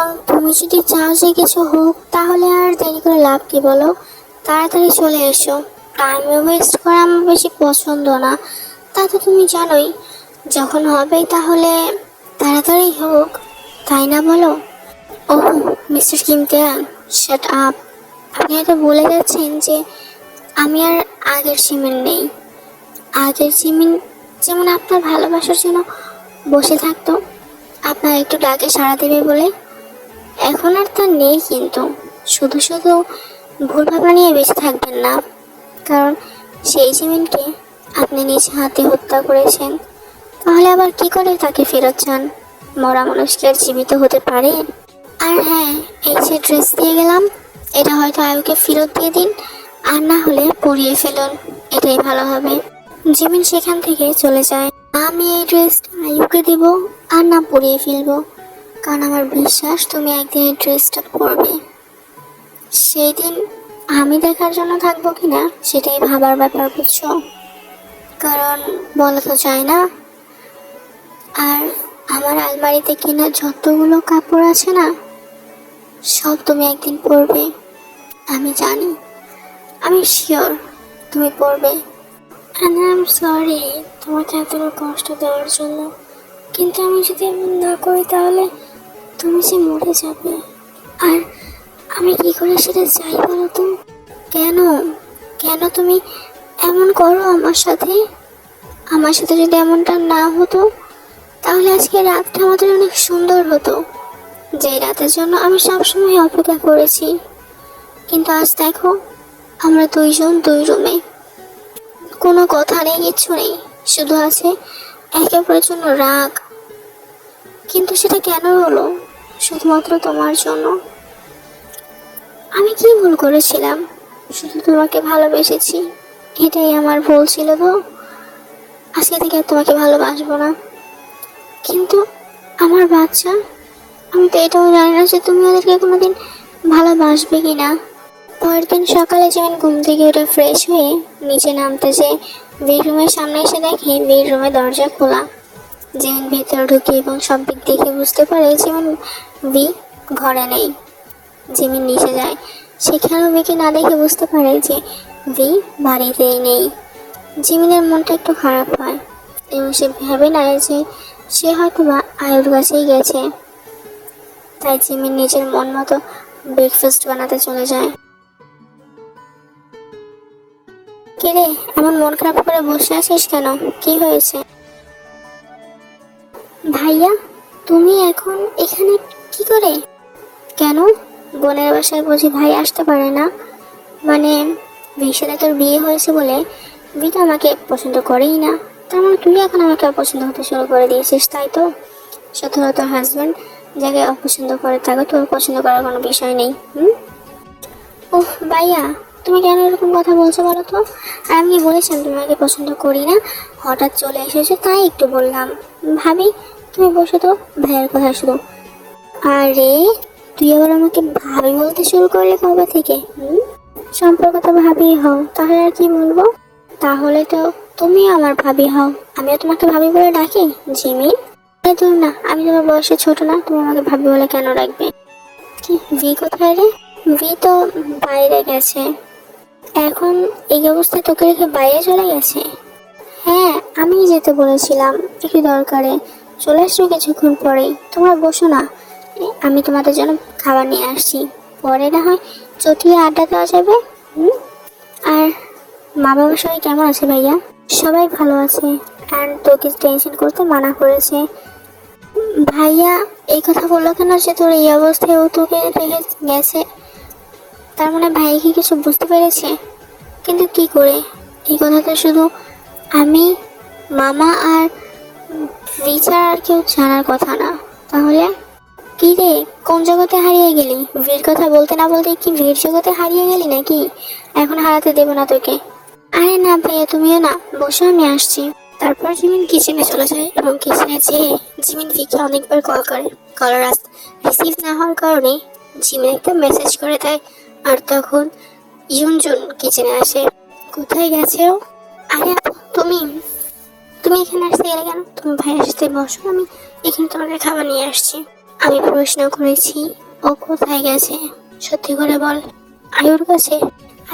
এখন তুমি যদি চাও যে কিছু হোক, তাহলে আর দেরি করে লাভ কি বলো? তাড়াতাড়ি চলে এসো। টাইম ওয়েস্ট করা আমার বেশি পছন্দ না। তা তো তুমি জানোই, যখন হবে তাহলে তাড়াতাড়ি হোক, তাই না বলো? ওহ মিস্টার কিমতিয়ান, শাট আপ। আপনি হয়তো বলে যাচ্ছেন যে আমি আর আগের সিমেন নেই। আগের সিমেন যেমন আপনার ভালোবাসার জন্য বসে থাকতো, আপনার একটু ডাকে সাড়া দেবে বলে, এখন আর তা নেই। কিন্তু শুধু শুধু ভুল ভাবনা নিয়ে বেঁচে থাকবেন না, কারণ সেই জিমিনকে আপনি নিজ হাতে হত্যা করেছেন। তাহলে আবার কি করে তাকে ফেরত চান? মরা মানুষ কি আর জীবিত হতে পারে? আর হ্যাঁ, এই যে ড্রেস দিয়ে গেলাম, এটা হয়তো আয়ুকে ফেরত দিয়ে দিন, আর না হলে পরিয়ে ফেলুন, এটাই ভালো হবে। জিমিন সেখান থেকে চলে যায়। আমি এই ড্রেসটা আয়ুকে দেব, আর না পরিয়ে ফেলবো, কারণ আমার বিশ্বাস তুমি একদিন এই ড্রেসটা পরবে। সেই দিন আমি দেখার জন্য থাকবো কিনা সেটাই ভাবার ব্যাপার, বুঝছো? কারণ বলা তো যায় না। আর আমার আলমারিতে কিনা যতগুলো কাপড় আছে না, সব তুমি একদিন পরবে। আমি জানি, আমি শিওর তুমি পরবে। আই এম সরি তোমাকে এতটা কষ্ট দেওয়ার জন্য, কিন্তু আমি যদি এমন না করি তাহলে তুমি যে মরে যাবে। আর আমি কি করে সেটা চাই বলো তো? কেন কেন তুমি এমন করো আমার সাথে? আমার সাথে যদি এমনটা না হতো, তাহলে আজকে রাতটা আমাদের অনেক সুন্দর হতো, যে রাতের জন্য আমি সবসময় অপেক্ষা করেছি। কিন্তু আজ দেখো, আমরা দুইজন দুই রুমে, কোনো কথা নেই, কিচ্ছু নেই, শুধু আছে একে অপরের জন্য রাগ। কিন্তু সেটা কেন হলো? শুধুমাত্র তোমার জন্য। আমি কি ভুল করেছিলাম? শুধু তোমাকে ভালোবেসেছি, এটাই আমার ভুল ছিল তো। আজকে থেকে আর তোমাকে ভালোবাসবো না। কিন্তু আমার বাচ্চা, আমি তো এটাও জানি না যে তুমি ওদেরকে কোনোদিন ভালোবাসবে কিনা। পরের দিন সকালে যেমন ঘুম থেকে উঠে ফ্রেশ হয়ে নিচে নামতেছে, বেডরুমের সামনে এসে দেখে বেডরুমের দরজা খোলা। যেমন ভেতরে ঢুকে এবং সব দিক দেখে বুঝতে পারে যেমন ভি ঘরে নেই। জিমিন নিচে যায়, সেখানেও ভিকে না দেখে বুঝতে পারে যে ভি বাড়িতেই নেই। জিমিনের মনটা একটু খারাপ হয় এবং সে ভেবে নেয় যে সে হয়তো বা আয়ুর কাছেই গেছে। তাই জিমিন নিজের মন মতো ব্রেকফাস্ট বানাতে চলে যায়। কিরে, এমন মন খারাপ করে বসে আছিস কেন? কি হয়েছে? ভাইয়া, তুমি এখন এখানে কি করে? কেন, বোনের বাসায় বুঝি ভাই আসতে পারে না? মানে ভির সাথে তোর বিয়ে হয়েছে বলে ভি তো আমাকে পছন্দ করেই না, তার মানে তুই এখন আমাকে অপছন্দ হতে শুরু করে দিয়েছিস, তাই তো? সত্যি তোর হাজব্যান্ড যাকে অপছন্দ করে তাকে তোর পছন্দ করার কোনো বিষয় নেই। ওহ ভাইয়া, তুমি কেন এরকম কথা বলছো বলো তো? আর আমি কি বলেছিলাম তোমাকে পছন্দ করি না? হঠাৎ চলে এসেছো তাই একটু বললাম। ভাবি, তুমি বসে তো, ভাইয়ের কথা শুধু। আরে তুই আবার আমাকে ভাবি বলতে শুরু করলে কবে থেকে? সম্পর্ক তো ভাবি হও, তাহলে আর কি বলবো? তাহলে তো তুমি আমার ভাবি হও, আমিও তোমাকে ভাবি বলে ডাকি। জিমি, তুমি না, আমি তোমার বয়সে ছোট না, তুমি আমাকে ভাবি বলে কেন রাখবে? কি ভি কোথায় রে? ভি তো বাইরে গেছে। এখন এই অবস্থায় তোকে রেখে বাইরে চলে গেছে? হ্যাঁ, আমি যেতে বলেছিলাম একটু দরকারে, চলে আসছো কিছুক্ষণ পরেই। তোমরা বসো না, আমি তোমাদের জন্য খাবার নিয়ে আসছি, পরে না হয় চটিয়ে আড্ডা দেওয়া যাবে। আর মা বাবার সবাই কেমন আছে ভাইয়া? সবাই ভালো আছে, অ্যান্ড তোকে টেনশন করতে মানা করেছে। ভাইয়া এই কথা বললো কেন যে তোর এই অবস্থায় ও তোকে রেখে গেছে? তার মানে ভাই কি কিছু বুঝতে পেরেছে? কিন্তু কি করে? এই কথা তো শুধু আমি, মামা আর রিচার আর কেউ জানার কথা না। তাহলে কি রে, কোন জগতে হারিয়ে গেলি? ভীর কথা বলতে না বলতে কি ভীর জগতে হারিয়ে গেলি নাকি? এখন হারাতে দেবো না তোকে। আরে না ভাইয়া, তুমিও না, বসে আমি আসছি। তারপর জিমিন কিচেনে চলে যায় এবং কিচেনে যেয়ে জিমিন ভিকে অনেকবার কল করে। কলার রিসিভ না হওয়ার কারণে জিমিন একটা মেসেজ করে দেয়। আর তখন ইউনজুন কিচেনে আসে। কোথায় গেছে ও? আরে আপু, তুমি তুমি এখানে আসতে গেলে কেন? তুমি ভাইয়ের সাথে বসো, আমি এখানে তোমাকে খাবার নিয়ে আসছি। আমি প্রশ্ন করেছি, ও কোথায় গেছে? সত্যি করে বল। আয়ুর কাছে?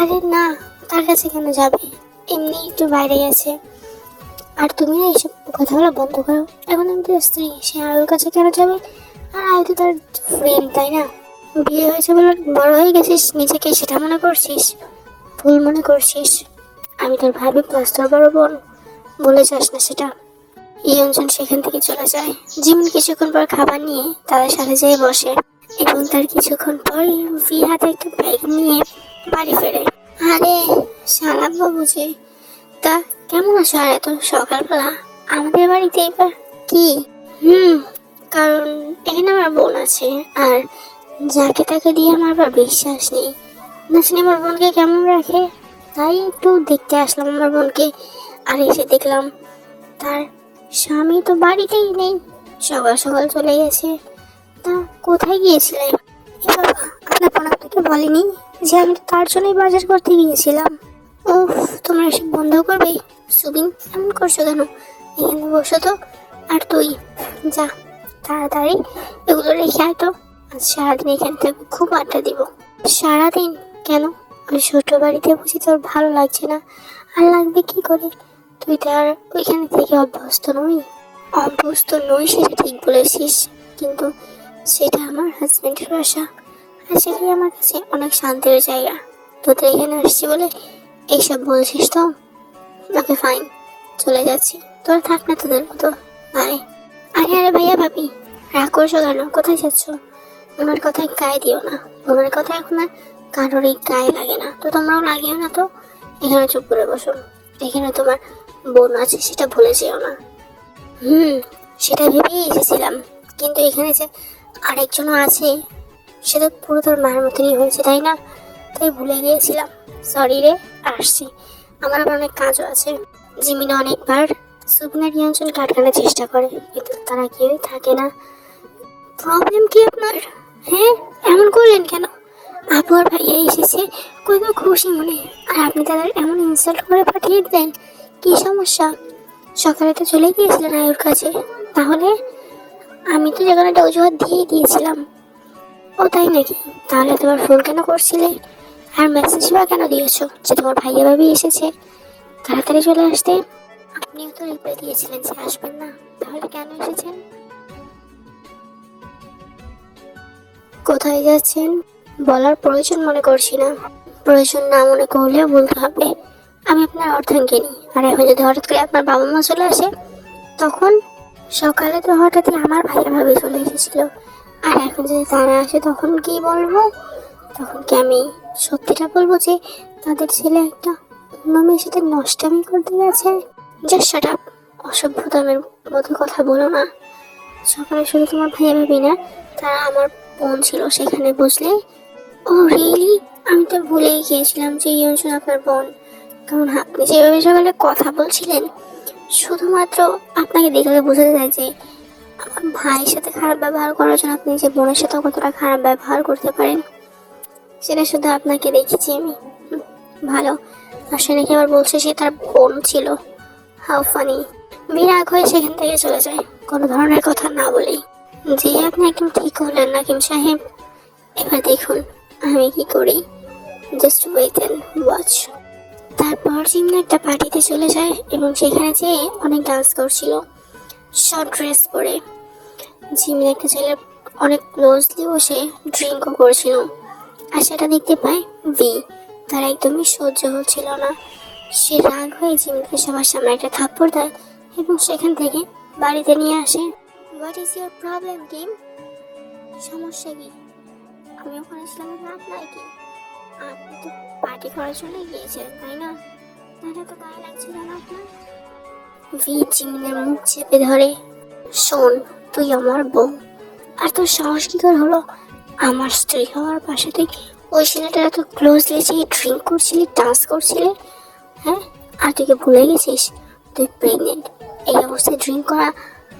আরে না, তার কাছে কেন যাবে? এমনি একটু বাইরে গেছে। আর তুমি না এইসব কথাগুলো বন্ধ করো। এখন আমি তো স্ত্রী, সে আয়ুর কাছে কেন যাবে? আর আয়ু তো তার ফ্রেন্ড, তাই না? বিয়ে হয়েছে বলে বড় হয়ে গেছিস, নিজেকে সেটা মনে করছিস? ভুল মনে করছিস। আমি তোর ভাবি প্লাস তোর বড় বোন, বলে যাস না সেটা। ইয়ঞ্জন সেখান থেকে চলে যায়। জিমিন কিছুক্ষণ পর খাবার নিয়ে তাদের সাথে যেয়ে বসে এবং তার কিছুক্ষণ পর ভি হাতে একটা ব্যাগ নিয়ে বাড়ি ফেরে। আরে শালাব বাবু যে, তা কেমন আছো? আর এত সকালবেলা আমাদের বাড়িতে এবার কি? হুম, কারণ এখানে আমার বোন আছে, আর যাকে তাকে দিয়ে আমার আবার বিশ্বাস নেই। না শুনে আমার বোনকে কেমন রাখে, তাই একটু দেখতে আসলাম আমার বোনকে। আর এসে দেখলাম তার স্বামী তো বাড়িতেই নেই, সকাল সকাল চলে গেছে। তা কোথায় গিয়েছিলে? এ বাবা, আপনার বোন আপনাকে বলেনি যে আমি তো তার জন্যই বাজার করতে গিয়েছিলাম? উফ, তোমরা এসব বন্ধ করবে? সুবিন, এমন করছো কেন? এখানে বসো তো। আর তুই যা, তাড়াতাড়ি এগুলো রেখে আয় তো। আজ সারাদিন এখান থেকে খুব আড্ডা দিব। সারাদিন? কেন? ওই ছোট বাড়িতে বুঝি তোর ভালো লাগছে না? আর লাগবে কি করে? তুই তো আর ওইখানে থেকে অভ্যস্ত নই। অভ্যস্ত নই সেটা ঠিক বলেছিস, কিন্তু সেটা আমার হাজবেন্ডের বাসা, আর সেটাই আমার কাছে অনেক শান্তির জায়গা। তোদের এখানে আসছি বলে এইসব বলছিস তো? ওকে ফাইন, চলে যাচ্ছি। তোরা থাক না তোদের মতো। বাই। আরে আরে ভাইয়া ভাবি, রাগ করছো কেন? কোথায় যাচ্ছ? ওনার কথায় গায়ে দিও না। ওনার কথা এখন আর কারোরই গায়ে লাগে না, তো তোমরাও লাগিও না তো। এখানে চুপ করে বসো। এখানে তোমার বোন আছে, সেটা ভুলে যেও না। হুম, সেটা ভেবেই এসেছিলাম, কিন্তু এখানে যে আরেকজনও আছে, সে তো পুরো তোর মায়ের মতনই হয়েছে, তাই না? তাই ভুলে গিয়েছিলাম। সরি রে, আসছি। আমার আবার অনেক কাজও আছে। জিমিনা অনেকবার সুবিনার নিয়ন্ত্রণ কাটানোর চেষ্টা করে, কিন্তু তারা কেউই থাকে না। প্রবলেম কি আপনার? হ্যাঁ, এমন করলেন কেন? আপু আর ভাইয়া এসেছে, কই বা খুশি মনে, আর আপনি তাদের এমন ইনসাল্ট করে পাঠিয়ে দিলেন। কি সমস্যা? সকালে তো চলে গিয়েছিলেন আয়ুর কাছে, তাহলে? আমি তো যেখানে একটা অজুহাত দিয়ে দিয়েছিলাম। ও তাই নাকি? তাহলে তোমার ফোন কেন করছিলে? আর মেসেজ বা কেন দিয়েছো যে তোমার ভাইয়া ভাবি এসেছে, তাড়াতাড়ি চলে আসতে? আপনিও তো রিপ্লাই দিয়েছিলেন যে আসবেন না, তাহলে কেন এসেছেন? কোথায় যাচ্ছেন বলার প্রয়োজন মনে করছি না। প্রয়োজন না মনে করলেও বলতে হবে। আমি আপনার অর্ধাঙ্গিনী, আর এখন যদি হঠাৎ করে আপনার বাবা মা চলে আসে তখন? সকালে তো হঠাৎই আমার ভাইয়া ভাবি চলে এসেছিল, আর এখন যদি তারা আসে তখন কি বলবো? তখন কি আমি সত্যিটা বলবো যে তাদের ছেলে একটা অন্য মেয়ের সাথে নষ্টামি করতে গেছে? Just shut up. অসভ্যতামের মতো কথা বলো না। সকালে শুধু তোমার ভাইয়া ভাবি না, তারা আমার বোন ছিল সেখানে, বুঝলে? ও রিয়েলি? আমি তো ভুলেই গিয়েছিলাম যে ইয়ঞ্জন আপনার বোন। কারণ আপনি যেভাবে সকালে কথা বলছিলেন, শুধুমাত্র আপনাকে দেখলে বোঝা যায় যে আমার ভাইয়ের সাথে খারাপ ব্যবহার করার জন্য আপনি যে বোনের সাথে কতটা খারাপ ব্যবহার করতে পারেন, সেটা শুধু আপনাকে দেখেছি আমি। ভালো। আর সে নাকি আবার বলছে সে তার বোন ছিল। How funny. বিরাগ হয়ে সেখান থেকে চলে যায়, কোনো ধরনের কথা না বলেই। জি, আপনি একদম ঠিক হলেন নাকিম সাহেব। এবার দেখুন আমি কি করি। Just wait and watch. তারপর জিমনা একটা পার্টিতে চলে যায় এবং সেখানে যেয়ে অনেক ডান্স করছিল শর্ট ড্রেস পরে। জিমিন একটা ছেলে অনেক ক্লোজলি বসে ড্রিঙ্কও করছিল, আর সেটা দেখতে পায় ভি। তার একদমই সহ্য হচ্ছিল না। সে রাগ হয়ে জিমিনকে সবার সামনে একটা থাপ্পড় দেয় এবং সেখান থেকে বাড়িতে নিয়ে আসে। What is your problem team? সমস্যা কি? আমি ওখানে ছিলাম না, আপনার কি? আপনি তো পার্টি করার জন্য গিয়েছিলেন, তাই না? তাহলে তো গায়ে লাগছিল না আপনার? ভি জিমিনের মুখ চেপে ধরে। শোন, তুই আমার বউ, আর তোর সাহস কি করে হলো আমার স্ত্রী হওয়ার পাশে তুই ওই ছেলেটা এত ক্লোজলি যে ড্রিঙ্ক করছিলি, ডান্স করছিলি? হ্যাঁ, আর তুই কি ভুলে গেছিস তুই প্রেগনেন্ট? এই অবস্থায় ড্রিঙ্ক করা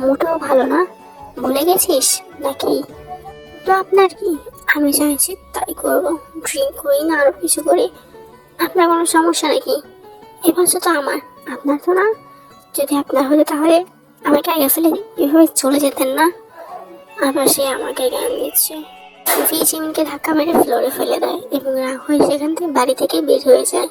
মোটেও ভালো না। ভুলে গেছিস নাকি? তো আপনার কি? আমি চাইছি তাই করবো, ড্রিঙ্ক করি না আরো কিছু করি। আপনার কোনো সমস্যা নাকি? এই বাচ্চা তো আমার, আপনার তো না। যদি আপনার হতো তাহলে আমাকে আগে ফেলে এভাবে চলে যেতেন না। আবার সে আমাকে জ্ঞান দিচ্ছে। ভি জিমিনকে ধাক্কা মেরে ফ্লোরে ফেলে দেয় এবং রাগ হয়ে সেখান থেকে বাড়ি থেকে বের হয়ে যায়।